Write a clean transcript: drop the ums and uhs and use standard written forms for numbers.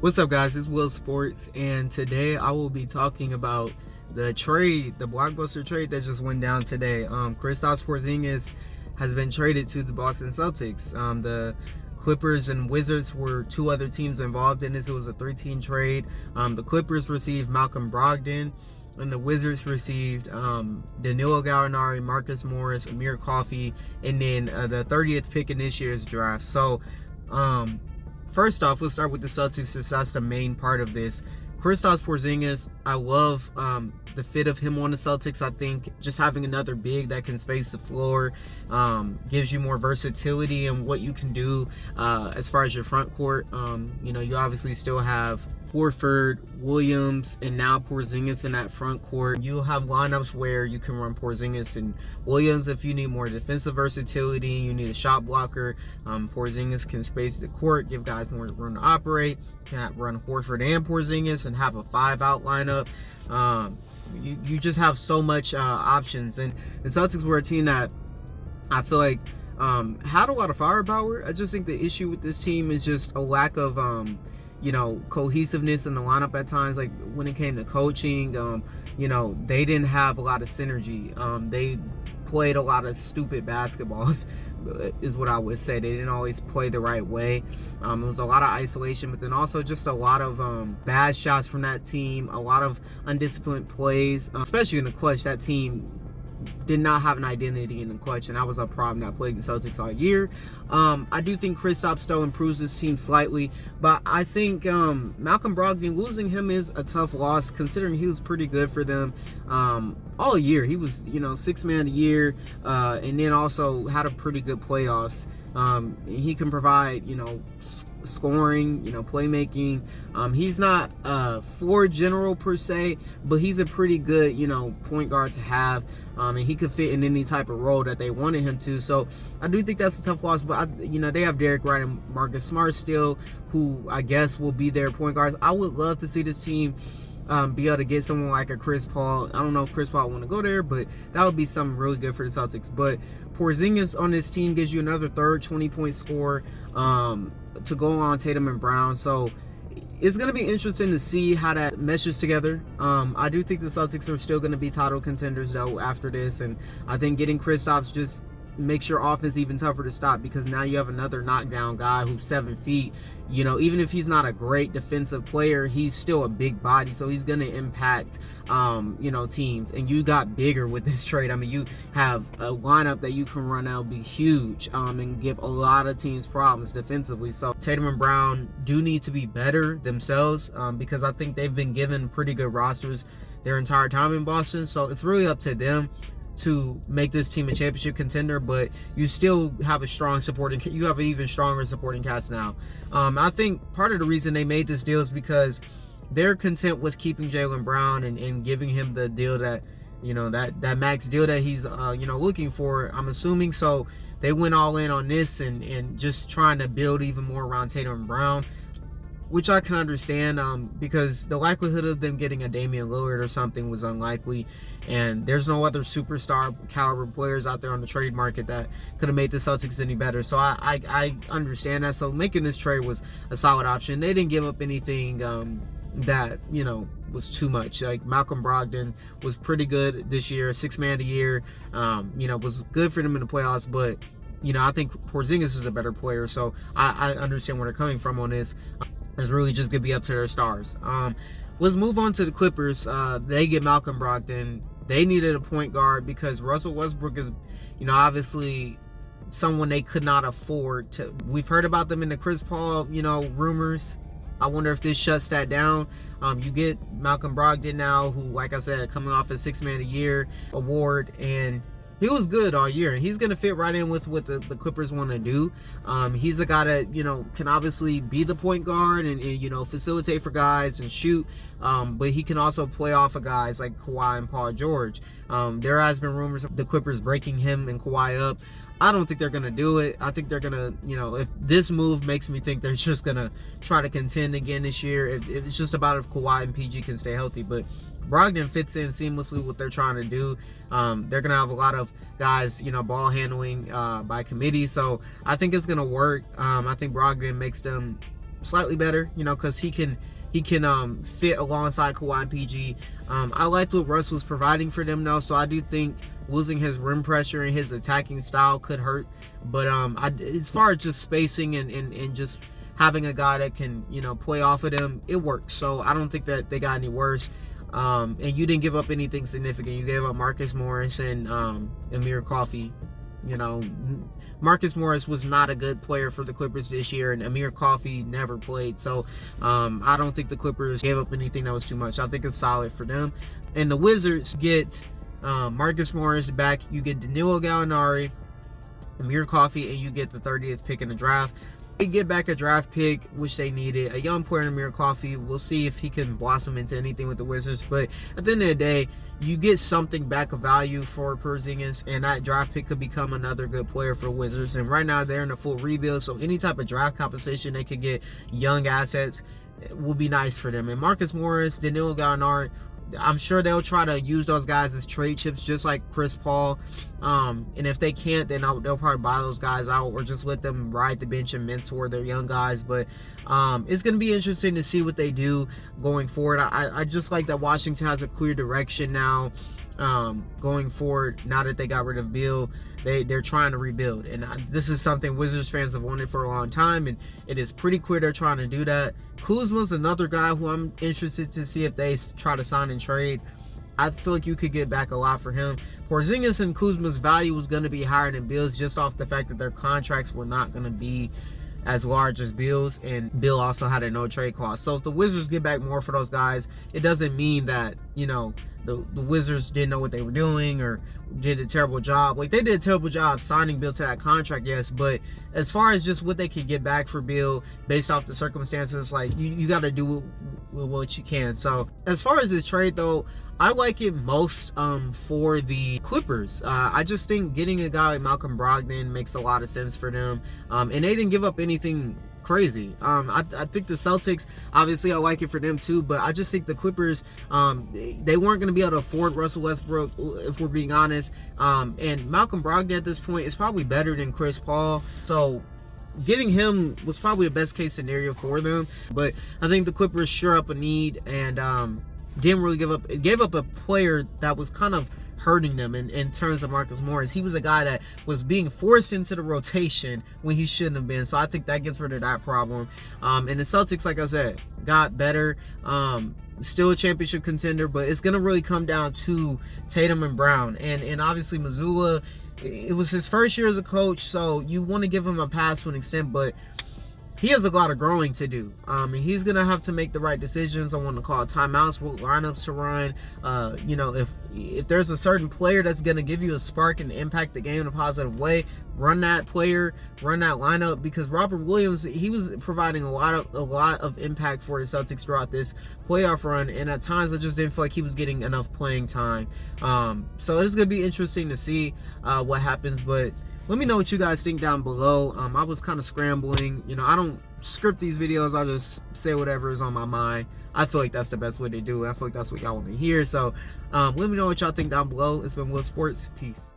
What's up, guys? It's Will Sports, and today I will be talking about the blockbuster trade that just went down today. Kristaps Porzingis has been traded to the Boston Celtics. The Clippers and Wizards were two other teams involved in this. It was a 3-team trade. The Clippers received Malcolm Brogdon, and the Wizards received Danilo Gallinari, Marcus Morris, Amir Coffey, and then the 30th pick in this year's draft. So, first off, let's start with the Celtics, since that's the main part of this. Kristaps Porzingis, I love the fit of him on the Celtics. I think just having another big that can space the floor gives you more versatility in what you can do as far as your front court. You obviously still have Horford, Williams, and now Porzingis in that front court. You'll have lineups where you can run Porzingis and Williams if you need more defensive versatility, you need a shot blocker. Porzingis can space the court, give guys more room to operate. Can run Horford and Porzingis and have a 5-out lineup. You just have so much options. And the Celtics were a team that I feel like had a lot of firepower. I just think the issue with this team is just a lack of cohesiveness in the lineup at times. Like when it came to coaching, they didn't have a lot of synergy. They played a lot of stupid basketball is what I would say. They didn't always play the right way. It was a lot of isolation, but then also just a lot of bad shots from that team, a lot of undisciplined plays, especially in the clutch. That team did not have an identity in the clutch, and that was a problem that plagued the Celtics all year. I do think Kristaps though improves this team slightly, but I think Malcolm Brogdon, losing him is a tough loss considering he was pretty good for them all year. He was, 6th man of the year, and then also had a pretty good playoffs. He can provide, scoring, playmaking. He's not a floor general per se, but he's a pretty good, point guard to have. And he could fit in any type of role that they wanted him to. So I do think that's a tough loss. But they have Derek Wright and Marcus Smart still, who I guess will be their point guards. I would love to see this team be able to get someone like a Chris Paul. I don't know if Chris Paul want to go there, but that would be something really good for the Celtics. But Porzingis on this team gives you another third 20-point scorer to go on Tatum and Brown. So it's going to be interesting to see how that meshes together. I do think the Celtics are still going to be title contenders though after this, and I think getting Kristaps just makes your offense even tougher to stop, because now you have another knockdown guy who's 7 feet. Even if he's not a great defensive player, he's still a big body, so he's going to impact teams. And you got bigger with this trade. I mean, you have a lineup that you can run out, be huge, and give a lot of teams problems defensively. So Tatum and Brown do need to be better themselves, because I think they've been given pretty good rosters their entire time in Boston. So it's really up to them to make this team a championship contender, but you still have you have an even stronger supporting cast now. I think part of the reason they made this deal is because they're content with keeping Jaylen Brown and giving him the deal that that max deal that he's looking for, I'm assuming. So they went all in on this and just trying to build even more around Tatum and Brown, which I can understand, because the likelihood of them getting a Damian Lillard or something was unlikely, and there's no other superstar caliber players out there on the trade market that could have made the Celtics any better. So I understand that. So making this trade was a solid option. They didn't give up anything that was too much. Like Malcolm Brogdon was pretty good this year, 6th man of the year. Was good for them in the playoffs, but I think Porzingis is a better player. So I understand where they're coming from on this. It's really just going to be up to their stars. Let's move on to the Clippers. They get Malcolm Brogdon. They needed a point guard because Russell Westbrook is, obviously someone they could not afford to. We've heard about them in the Chris Paul, rumors. I wonder if this shuts that down. You get Malcolm Brogdon now, who, like I said, coming off a 6th man of the year award, and he was good all year, and he's going to fit right in with what the Clippers want to do. He's a guy that, can obviously be the point guard and facilitate for guys and shoot, but he can also play off of guys like Kawhi and Paul George. There has been rumors of the Clippers breaking him and Kawhi up. I don't think they're going to do it. I think they're going to, if this move makes me think they're just going to try to contend again this year. If it's just about if Kawhi and PG can stay healthy. But Brogdon fits in seamlessly with what they're trying to do. They're going to have a lot of guys, ball handling by committee. So I think it's going to work. I think Brogdon makes them slightly better, you know, because he can fit alongside Kawhi and PG. I liked what Russ was providing for them though, so I do think losing his rim pressure and his attacking style could hurt. But as far as just spacing and just having a guy that can, you know, play off of them, it works. So I don't think that they got any worse. And you didn't give up anything significant. You gave up Marcus Morris and Amir Coffey. You know, Marcus Morris was not a good player for the Clippers this year, and Amir Coffey never played. So I don't think the Clippers gave up anything that was too much. I think it's solid for them. And the Wizards get Marcus Morris back. You get Danilo Gallinari, Amir Coffey, and you get the 30th pick in the draft. They get back a draft pick, which they needed. A young player in Amir Coffey. We'll see if he can blossom into anything with the Wizards. But at the end of the day, you get something back of value for Porzingis, and that draft pick could become another good player for Wizards. And right now, they're in a full rebuild, so any type of draft compensation they could get young assets will be nice for them. And Marcus Morris, Danilo Gallinari, I'm sure they'll try to use those guys as trade chips, just like Chris Paul. And if they can't, then they'll probably buy those guys out or just let them ride the bench and mentor their young guys. But it's going to be interesting to see what they do going forward. I just like that Washington has a clear direction now. Going forward, now that they got rid of Beal, they're trying to rebuild, and this is something Wizards fans have wanted for a long time, and it is pretty clear they're trying to do that. Kuzma's another guy who I'm interested to see if they try to sign and trade. I feel like you could get back a lot for him. Porzingis and Kuzma's value was going to be higher than Beal's, just off the fact that their contracts were not going to be as large as Beal's, and Beal also had a no trade clause. So if the Wizards get back more for those guys, it doesn't mean that, you know, the Wizards didn't know what they were doing or did a terrible job. Like, they did a terrible job signing Beal to that contract, yes, but as far as just what they could get back for Beal based off the circumstances, like, you got to do what you can. So as far as the trade though, I like it most for the Clippers. I just think getting a guy like Malcolm Brogdon makes a lot of sense for them, and they didn't give up anything crazy. I think the Celtics, obviously I like it for them too, but I just think the Clippers, they weren't going to be able to afford Russell Westbrook, if we're being honest, and Malcolm Brogdon at this point is probably better than Chris Paul, so getting him was probably the best case scenario for them. But I think the Clippers sure up a need, and didn't really gave up a player that was kind of hurting them in terms of Marcus Morris. He was a guy that was being forced into the rotation when he shouldn't have been. So I think that gets rid of that problem. And the Celtics, like I said, got better. Still a championship contender, but it's going to really come down to Tatum and Brown. And obviously Mazzulla, it was his first year as a coach, so you want to give him a pass to an extent, but he has a lot of growing to do. And he's going to have to make the right decisions on when to call timeouts, what lineups to run. You know, if there's a certain player that's going to give you a spark and impact the game in a positive way, run that player, run that lineup, because Robert Williams, he was providing a lot of impact for the Celtics throughout this playoff run, and at times I just didn't feel like he was getting enough playing time. So it's going to be interesting to see what happens, but let me know what you guys think down below. I was kind of scrambling. You know, I don't script these videos. I just say whatever is on my mind. I feel like that's the best way to do it. I feel like that's what y'all want to hear. So let me know what y'all think down below. It's been Will Sports. Peace.